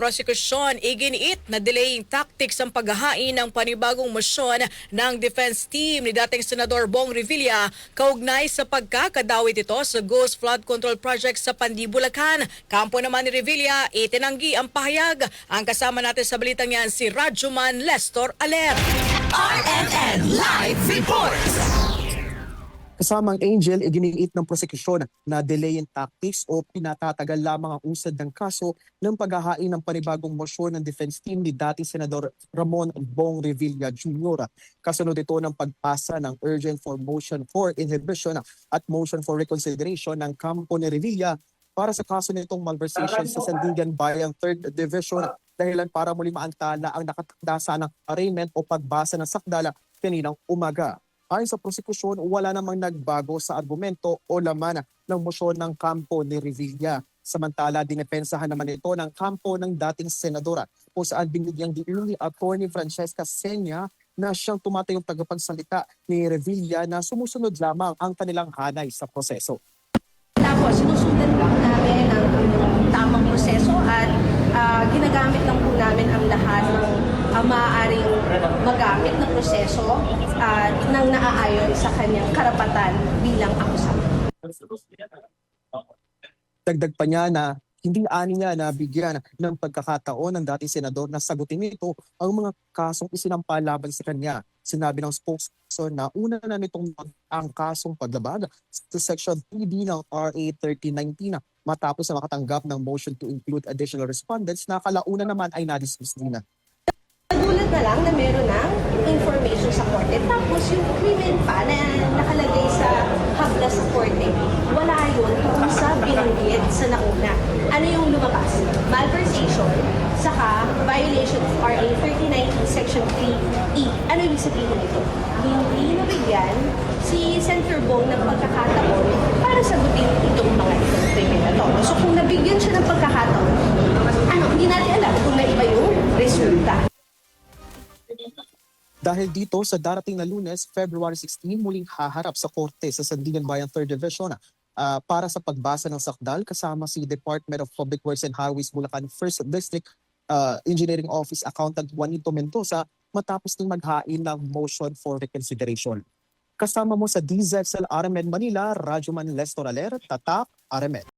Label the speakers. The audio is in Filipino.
Speaker 1: prosekusyon iginiit na delaying tactics ang paghahain ng panibagong mosyon ng defense team ni dating Senador Bong Revilla kaugnay sa pagkakadawit ito sa Ghost Flood Control Project sa Pandi, Bulacan. Kampo naman ni Revilla, itinanggi ang pahayag. Ang kasama natin sa balitang yan si Rajuman Lestor Aler.
Speaker 2: RMN Live Reports!
Speaker 3: Kasamang Angel, iginiit ng prosekusyon na delaying tactics o pinatatagal lamang ang usad ng kaso ng paghahain ng panibagong mosyon ng defense team ni dating Senador Ramon Bong Revilla Jr. Kasunod ito ng pagpasa ng urgent for motion for inhibition at motion for reconsideration ng kampo ni Revilla para sa kaso nitong malversation sa Sandigan Bayan 3rd Division dahilan para muli maantala ang nakatakda sanang arraignment o pagbasa ng sakdala kaninang umaga. Ayon sa prosekusyon, wala namang nagbago sa argumento o laman ng mosyon ng kampo ni Revilla. Samantala, dinepensahan naman ito ng kampo ng dating senadora kung saan binigyang diin ni Atty. Francesca Senya na siyang tumatayong tagapagsalita ni Revilla na sumusunod lamang ang kanilang hanay sa proseso.
Speaker 4: Tapos sinusundan lang namin ang tamang proseso at ginagamit lang po namin ang lahat ng maaaring magamit na proseso nang naaayon sa kanyang karapatan bilang akusado.
Speaker 3: Dagdag pa niya na hindi ani niya na bigyan ng pagkakataon ng dating senador na sagutin nito ang mga kasong isinampa laban sa kanya. Sinabi ng spokesperson na una na nitong ang kasong paglabag sa Section 3B ng RA 3019 matapos na makatanggap ng motion to include additional respondents na kalauna naman ay na-dismiss din na.
Speaker 4: Nagulat na lang na meron ng information sa korte. Tapos yung krimen pa na nakalagay sa habla sa korte, wala yun kung sa binanggit sa nauna. Ano yung lumabas? Malversation, saka violation of RA 3019 Section 3E. Ano yung sabihin nito? Hindi nabigyan si Senator Bong ng pagkakataon para sagutin itong mga krimen na to. So kung nabigyan siya ng pagkakataon, hindi natin alam kung naiba yung resulta.
Speaker 3: Dahil dito sa darating na Lunes, February 16, muling haharap sa korte sa Sandigan Bayan 3rd Division para sa pagbasa ng sakdal kasama si Department of Public Works and Highways Bulacan 1st District Engineering Office Accountant Juanito Mendoza matapos ng maghain ng motion for reconsideration. Kasama mo sa DZXL RMN Manila, Rajuman Lestor Aler, Tatak, RMN.